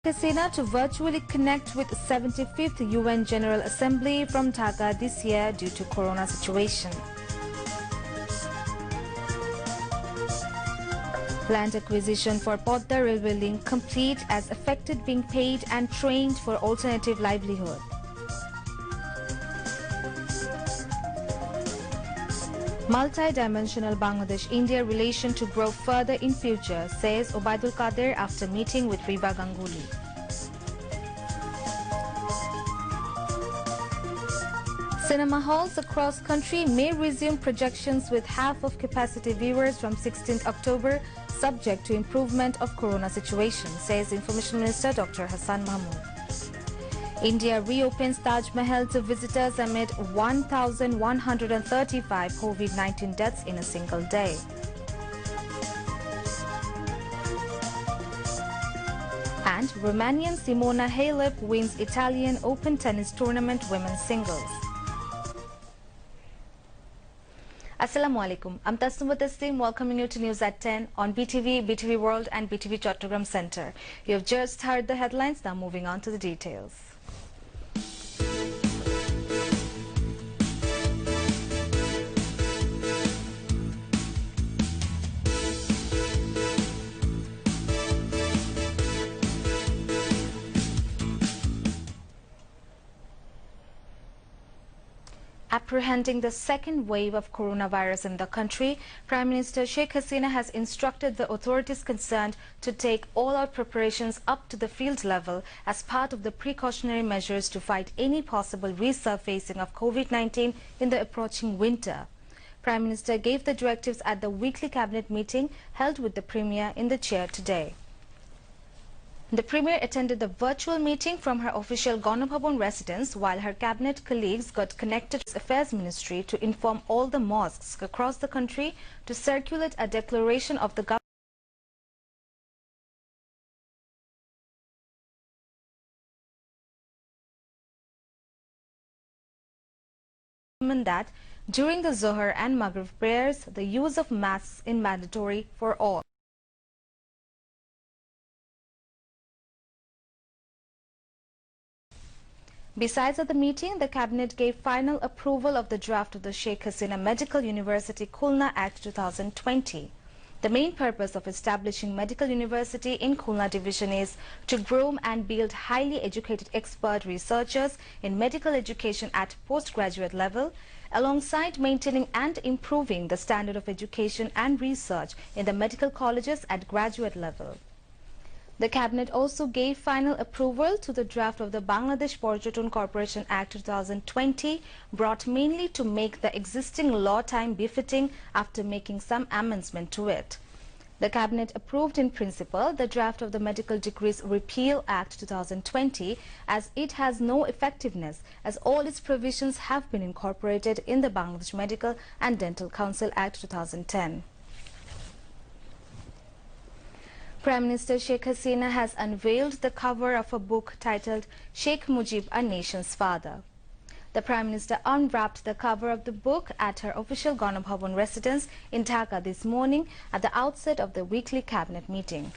Hasina to virtually connect with 75th UN General Assembly from Dhaka this year due to corona situation. Land acquisition for Podda railway link complete as affected being paid and trained for alternative livelihood. Multi-dimensional Bangladesh-India relation to grow further in future, says Obaidul Qadir after meeting with Riba Ganguly. Cinema halls across country may resume projections with half of capacity viewers from 16th October, subject to improvement of corona situation, says Information Minister Dr. Hassan Mahmood. India reopens Taj Mahal to visitors amid 1,135 COVID-19 deaths in a single day. And Romanian Simona Halep wins Italian Open tennis tournament women's singles. Assalamu alaikum. I'm Tasnuma Taslim, welcoming you to News at 10 on BTV, BTV World and BTV Chattogram Center. You have just heard the headlines, now moving on to the details. Apprehending the second wave of coronavirus in the country, Prime Minister Sheikh Hasina has instructed the authorities concerned to take all-out preparations up to the field level as part of the precautionary measures to fight any possible resurfacing of COVID-19 in the approaching winter. Prime Minister gave the directives at the weekly cabinet meeting held with the Premier in the chair today. The Premier attended the virtual meeting from her official Ganabhabon residence while her cabinet colleagues got connected to the Affairs Ministry to inform all the mosques across the country to circulate a declaration of the government that during the Zohar and Maghrib prayers, the use of masks is mandatory for all. Besides, at the meeting, the Cabinet gave final approval of the draft of the Sheikh Hasina Medical University Khulna Act 2020. The main purpose of establishing Medical University in Khulna Division is to groom and build highly educated expert researchers in medical education at postgraduate level, alongside maintaining and improving the standard of education and research in the medical colleges at graduate level. The Cabinet also gave final approval to the draft of the Bangladesh Porjotun Corporation Act 2020, brought mainly to make the existing law time befitting after making some amendment to it. The Cabinet approved in principle the draft of the Medical Degrees Repeal Act 2020 as it has no effectiveness as all its provisions have been incorporated in the Bangladesh Medical and Dental Council Act 2010. Prime Minister Sheikh Hasina has unveiled the cover of a book titled Sheikh Mujib, A Nation's Father. The Prime Minister unwrapped the cover of the book at her official Ganabhabon residence in Dhaka this morning at the outset of the weekly cabinet meeting.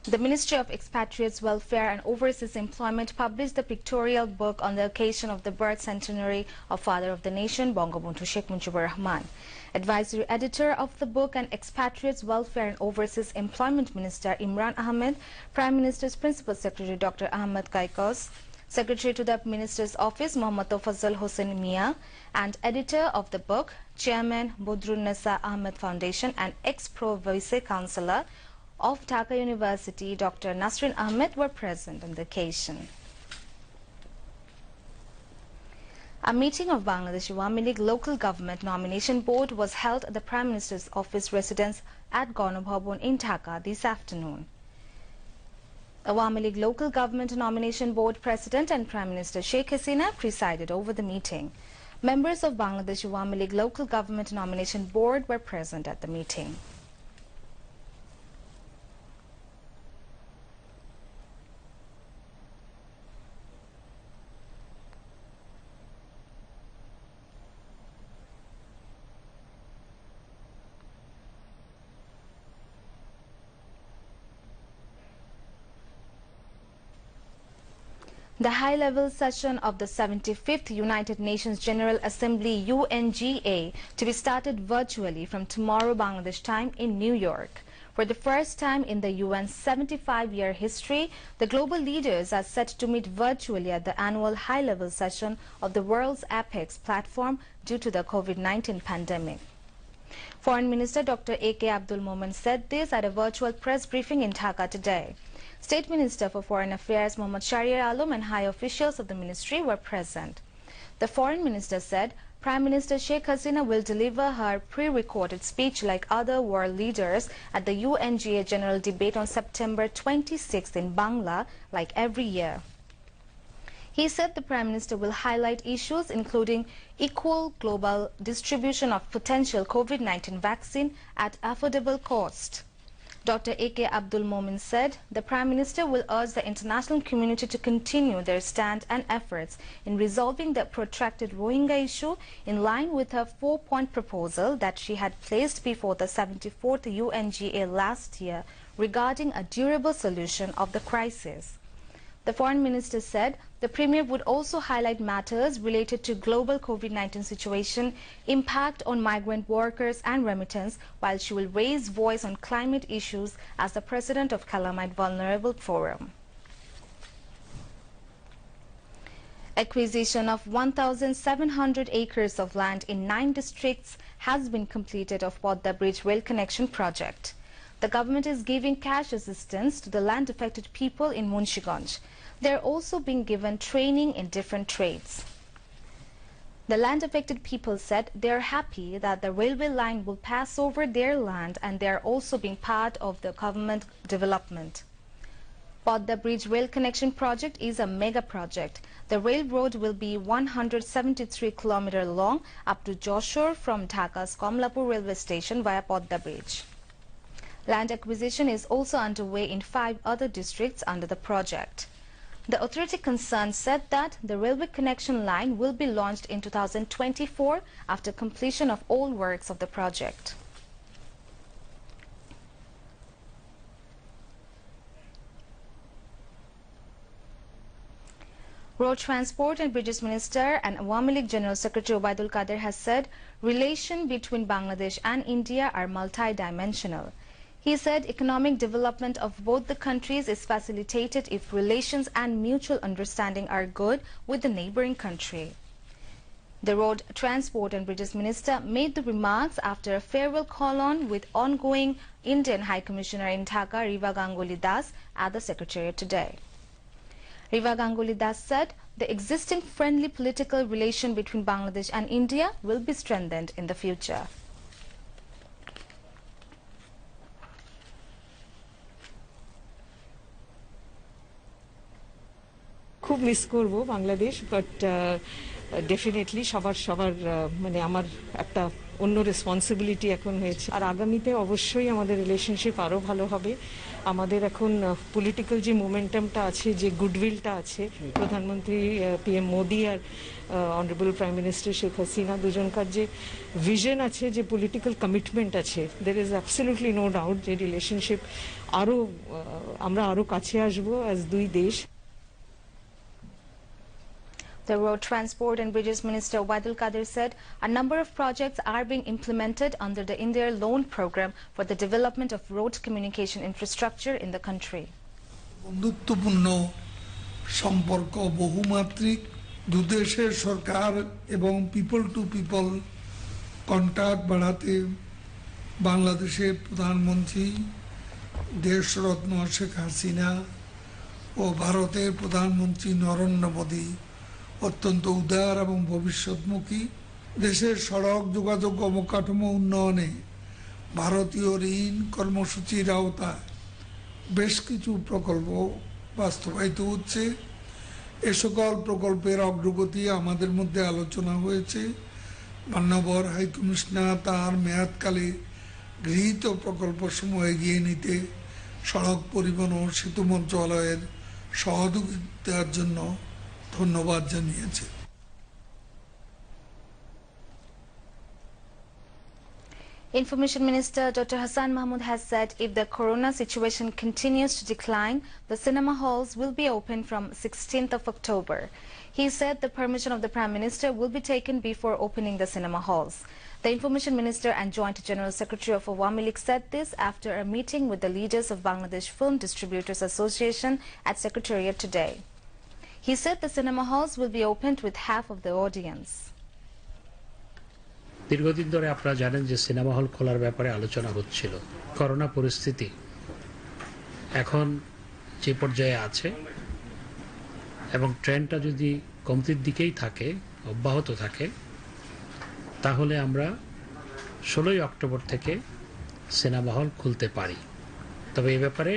The Ministry of Expatriates Welfare and Overseas Employment published the pictorial book on the occasion of the birth centenary of Father of the Nation, Bangabandhu Sheikh Mujibur Rahman. Advisory editor of the book and Expatriates Welfare and Overseas Employment Minister Imran Ahmed, Prime Minister's Principal Secretary Dr. Ahmed Kaikos, Secretary to the Minister's Office Mohammad Tofazal Hossein Mia, and editor of the book, Chairman Budrun Nessa Ahmed Foundation and ex-pro vice chancellor of Dhaka University Dr. Nasrin Ahmed were present on the occasion. A meeting of Bangladesh Awami League Local Government Nomination Board was held at the Prime Minister's office residence at Ganabhabon in Dhaka this afternoon. Awami League Local Government Nomination Board President and Prime Minister Sheikh Hasina presided over the meeting. Members of Bangladesh Awami League Local Government Nomination Board were present at the meeting. The high-level session of the 75th United Nations General Assembly UNGA to be started virtually from tomorrow Bangladesh time in New York. For the first time in the UN's 75-year history, the global leaders are set to meet virtually at the annual high-level session of the world's apex platform due to the COVID-19 pandemic. Foreign Minister Dr. A.K. Abdul Momen said this at a virtual press briefing in Dhaka today. State Minister for Foreign Affairs Mohammad Shahriar Alam and high officials of the ministry were present. The Foreign Minister said Prime Minister Sheikh Hasina will deliver her pre-recorded speech like other world leaders at the UNGA General Debate on September 26th in Bangla like every year. He said the Prime Minister will highlight issues including equal global distribution of potential COVID-19 vaccine at affordable cost. Dr. A.K. Abdul Momen said the Prime Minister will urge the international community to continue their stand and efforts in resolving the protracted Rohingya issue in line with her 4-point proposal that she had placed before the 74th UNGA last year regarding a durable solution of the crisis. The Foreign Minister said the Premier would also highlight matters related to global COVID-19 situation, impact on migrant workers and remittance, while she will raise voice on climate issues as the President of Calamite Vulnerable Forum. Acquisition of 1,700 acres of land in 9 districts has been completed of Podda Bridge Rail Connection project. The government is giving cash assistance to the land-affected people in Munshiganj. They are also being given training in different trades. The land-affected people said they are happy that the railway line will pass over their land and they are also being part of the government development. Podda Bridge Rail Connection project is a mega project. The railroad will be 173 km long up to Joshore from Dhaka's Komlapur railway station via Podda Bridge. Land acquisition is also underway in 5 other districts under the project. The authority concerned said that the railway connection line will be launched in 2024 after completion of all works of the project. Road Transport and Bridges Minister and Awami League General Secretary Obaidul Qadir has said relations between Bangladesh and India are multi-dimensional. He said economic development of both the countries is facilitated if relations and mutual understanding are good with the neighboring country. The Road Transport and Bridges Minister made the remarks after a farewell call-on with ongoing Indian High Commissioner in Dhaka, Riva Ganguly Das, at the Secretariat today. Riva Ganguly Das said the existing friendly political relation between Bangladesh and India will be strengthened in the future. খুব miss করব Bangladesh but definitely সবার মানে আমার একটা অন্য responsibility এখন হয়েছে আর আগামীতে অবশ্যই আমাদের রিলেশনশিপ আরো ভালো হবে আমাদের এখন পলিটিক্যাল যে মোমেন্টামটা আছে যে গুডউইলটা আছে প্রধানমন্ত্রী পিএম মোদি আর honourable prime minister Sheikh Hasina দুজনকার যে ভিশন আছে যে পলিটিক্যাল কমিটমেন্ট আছে there is absolutely no doubt যে রিলেশনশিপ আরো আমরা আরো কাছে আসবো অ্যাজ দুই দেশ The Road Transport and Bridges Minister Obaidul Qadir said a number of projects are being implemented under the India Loan Program for the development of road communication infrastructure in the country. বন্ধুত্বপূর্ণ সম্পর্ক বহুমাত্রিক দুদেশের সরকার এবং people to people contact বাড়াতে বাংলাদেশের প্রধানমন্ত্রী দেশরত্ন শেখ হাসিনা ও ভারতের প্রধানমন্ত্রী নরেন্দ্র মোদী অত্যন্ত উদার এবং ভবিষ্যৎমুখী দেশের সড়ক যোগাযোগ অবকাঠামো উন্নয়নে ভারতীয় ঋণ কর্মসূচির আওতায় বেশ কিছু প্রকল্প বাস্তবায়িত হচ্ছে এ সকল প্রকল্পের অগ্রগতি আমাদের মধ্যে আলোচনা হয়েছে মাননীয় হাই কমিশনার তার মেয়াদকালে গৃহীত প্রকল্পসমূহ এগিয়ে নিতে সড়ক পরিবহন ও সেতু মন্ত্রণালয়ের সহযোগিতার জন্য ধন্যবাদ জানিয়েছে Information Minister Dr. Hassan Mahmood has said if the corona situation continues to decline, the cinema halls will be open from 16th of October. He said the permission of the Prime Minister will be taken before opening the cinema halls. The Information Minister and Joint General Secretary of Awami League said this after a meeting with the leaders of Bangladesh Film Distributors Association at Secretariat today. He said the cinema halls will be opened with half of the audience. দীর্ঘদিন ধরে আপনারা জানেন যে cinema hall খোলার ব্যাপারে আলোচনা হচ্ছিল। Corona পরিস্থিতি এখন যে পর্যায়ে আছে এবং ট্রেন্ডটা যদি কমতির দিকেই থাকে, অব্যাহত থাকে, তাহলে আমরা 16ই অক্টোবর থেকে সিনেমা হল খুলতে পারি। তবে এই ব্যাপারে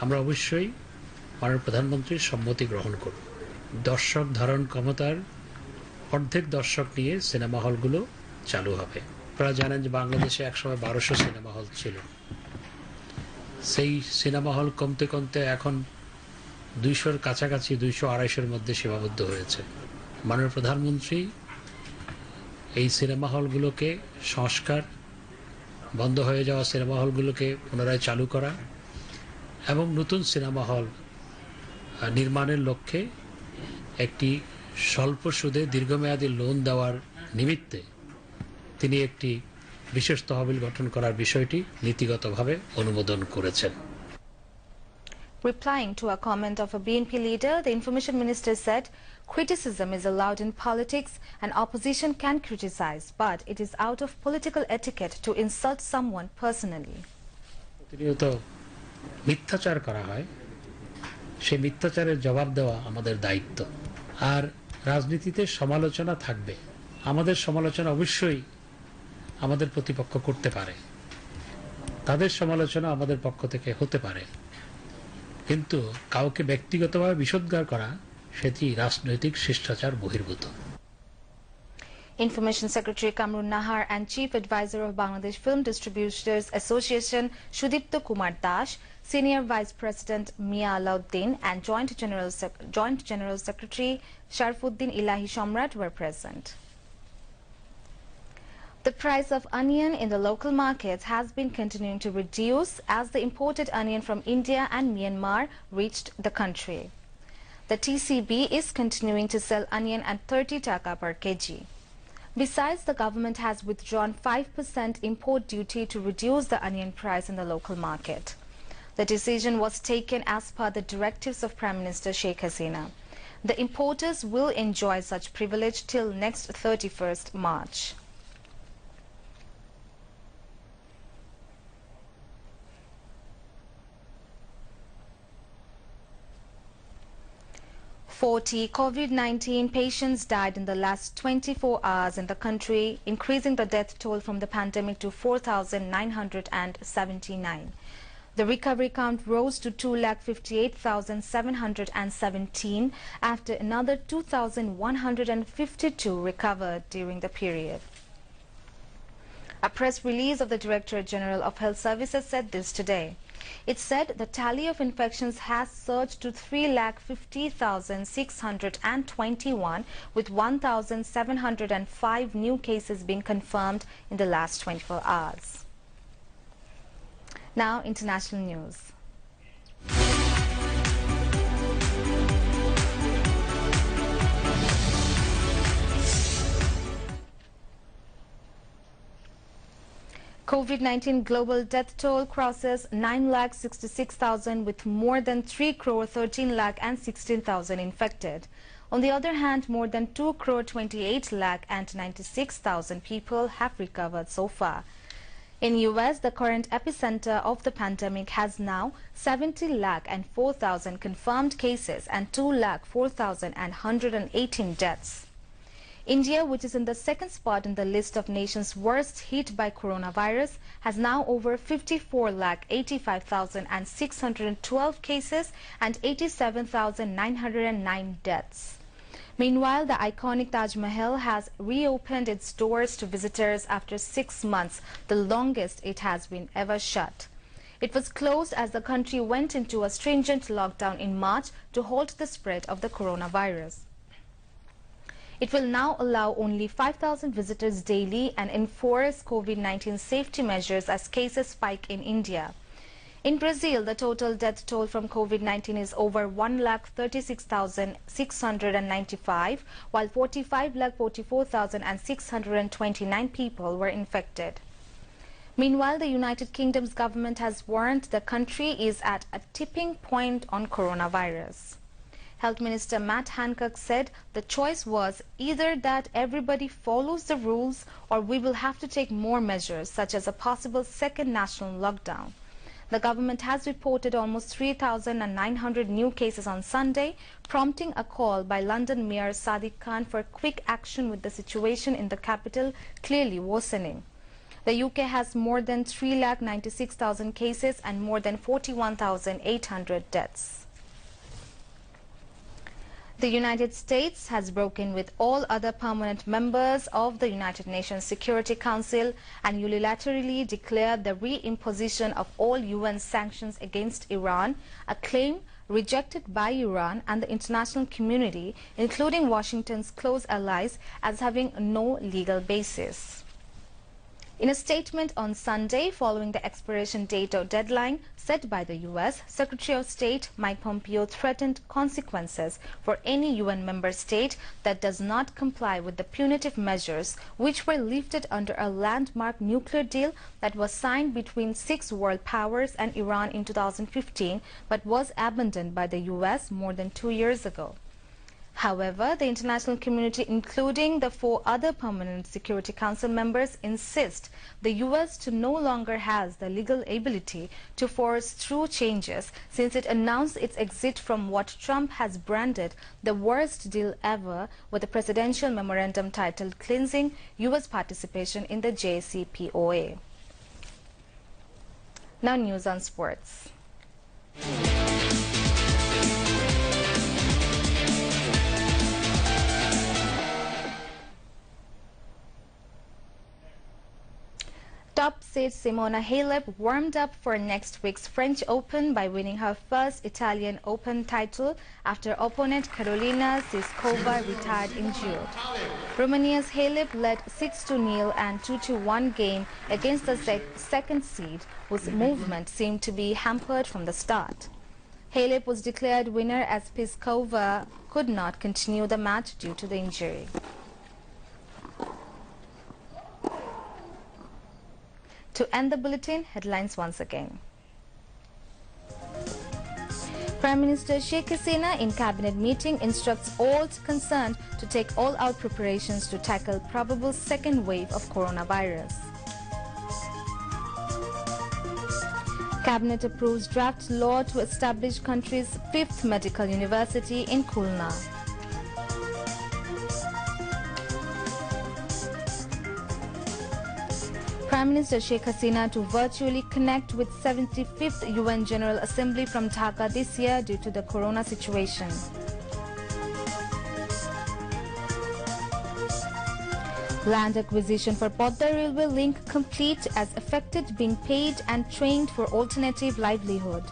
আমরা অবশ্যই মাননীয় প্রধানমন্ত্রীর সম্মতি গ্রহণ করব। দর্শক ধারণ ক্ষমতার অর্ধেক দর্শক নিয়ে সিনেমা হলগুলো চালু হবে। আপনারা জানেন যে বাংলাদেশে একসময় 1200 সিনেমা হল ছিল। সেই সিনেমা হল কমতে কমতে এখন 200-র কাছাকাছি, 200-250-এর মধ্যে সীমাবদ্ধ হয়েছে। মাননীয় প্রধানমন্ত্রী এই সিনেমা হলগুলোকে সংস্কার, বন্ধ হয়ে যাওয়া সিনেমা হলগুলোকে পুনরায় চালু করা এবং নতুন সিনেমা হল নির্মাণের লক্ষ্যে একটি স্বল্প সুদে দীর্ঘমেয়াদী লোন দেওয়ার নিমিত্তে তিনি একটি বিশেষ তহবিল গঠন করার বিষয়টি নীতিগতভাবে অনুমোদন করেছেন। Replying to a comment of a BNP leader, the Information Minister said, criticism is allowed in politics and opposition can criticize, but it is out of political etiquette to insult someone personally. প্রতিনিয়ত মিথ্যাচার করা হয়, সেই মিথ্যাচারের জবাব দেওয়া আমাদের দায়িত্ব। আর রাজনীতিতে সমালোচনা থাকবে। আমাদের সমালোচনা অবশ্যই আমাদের প্রতিপক্ষ করতে পারে, তাদের সমালোচনা আমাদের পক্ষ থেকে হতে পারে, কিন্তু কাউকে ব্যক্তিগতভাবে বিষোদ্গার করা সেটি রাজনৈতিক শিষ্টাচার বহির্ভূত। Information Secretary Kamrun Nahar and Chief Advisor of Bangladesh Film Distributors Association Sudipto Kumar Dash, Senior Vice President Mia Alauddin and Joint General Secretary Sharfuddin Ilahi Shamrat were present. The price of onion in the local markets has been continuing to reduce as the imported onion from India and Myanmar reached the country. The TCB is continuing to sell onion at 30 taka per kg. Besides, the government has withdrawn 5% import duty to reduce the onion price in the local market. The decision was taken as per the directives of Prime Minister Sheikh Hasina. The importers will enjoy such privilege till next 31st March. COVID-19 patients died in the last 24 hours in the country, increasing the death toll from the pandemic to 4,979. The recovery count rose to 2,58,717 after another 2,152 recovered during the period. A press release of the Director General of Health Services said this today. It said the tally of infections has surged to 3,50,621 with 1,705 new cases being confirmed in the last 24 hours. Now, international news. COVID-19 global death toll crosses 9,66,000 with more than 3 crore 13 lakh and 16,000 infected. On the other hand, more than 2 crore 28 lakh and 96,000 people have recovered so far. In US, the current epicenter of the pandemic has now 70 lakh and 4,000 confirmed cases and 2 lakh 4,118 deaths. India, which is in the second spot in the list of nations worst hit by coronavirus, has now over 54,85,612 cases and 87,909 deaths. Meanwhile, the iconic Taj Mahal has reopened its doors to visitors after 6 months, the longest it has been ever shut. It was closed as the country went into a stringent lockdown in March to halt the spread of the coronavirus. It will now allow only 5,000 visitors daily and enforce COVID-19 safety measures as cases spike in India. In Brazil, the total death toll from COVID-19 is over 1,36,695, while 45,44,629 people were infected. Meanwhile, the United Kingdom's government has warned the country is at a tipping point on coronavirus. Health Minister Matt Hancock said the choice was either that everybody follows the rules or we will have to take more measures, such as a possible second national lockdown. The government has reported almost 3,900 new cases on Sunday, prompting a call by London Mayor Sadiq Khan for quick action with the situation in the capital clearly worsening. The UK has more than 3,96,000 cases and more than 41,800 deaths. The United States has broken with all other permanent members of the United Nations Security Council and unilaterally declared the reimposition of all UN sanctions against Iran, a claim rejected by Iran and the international community, including Washington's close allies, as having no legal basis. In a statement on Sunday following the expiration date or deadline set by the US, Secretary of State Mike Pompeo threatened consequences for any UN member state that does not comply with the punitive measures which were lifted under a landmark nuclear deal that was signed between 6 world powers and Iran in 2015 but was abandoned by the US more than 2 years ago. However, the international community, including the 4 other permanent Security Council members, insist the US to no longer has the legal ability to force through changes since it announced its exit from what Trump has branded the worst deal ever with a presidential memorandum titled Cleansing US Participation in the JCPOA. Now news on sports. Top seed Simona Halep warmed up for next week's French Open by winning her first Italian Open title after opponent Karolina Pliskova retired injured. Romania's Halep led 6-0 and 2-1 game against the second seed, whose movement seemed to be hampered from the start. Halep was declared winner as Pliskova could not continue the match due to the injury. To end the bulletin, headlines once again. Prime Minister Sheikh Hasina in cabinet meeting instructs all concerned to take all-out preparations to tackle probable second wave of coronavirus. Cabinet approves draft law to establish country's 5th medical university in Khulna. Prime Minister Sheikh Hasina to virtually connect with 75th UN General Assembly from Dhaka this year due to the corona situation. Land acquisition for Podda railway link complete as affected being paid and trained for alternative livelihood.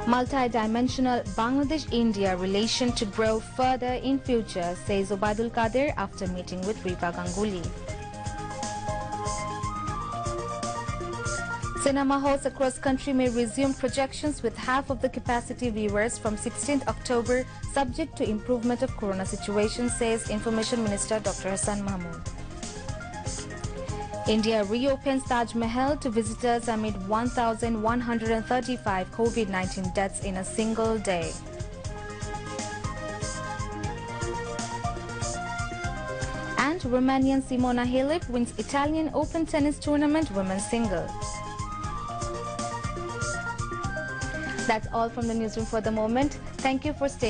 Multi-dimensional Bangladesh-India relation to grow further in future, says Obaidul Qadir after meeting with Riva Ganguly. Cinema halls across country may resume projections with half of the capacity viewers from 16th October, subject to improvement of corona situation, says Information Minister Dr. Hassan Mahmood. India reopens Taj Mahal to visitors amid 1,135 COVID-19 deaths in a single day. And Romanian Simona Halep wins Italian Open tennis tournament women's single. That's all from the newsroom for the moment. Thank you for staying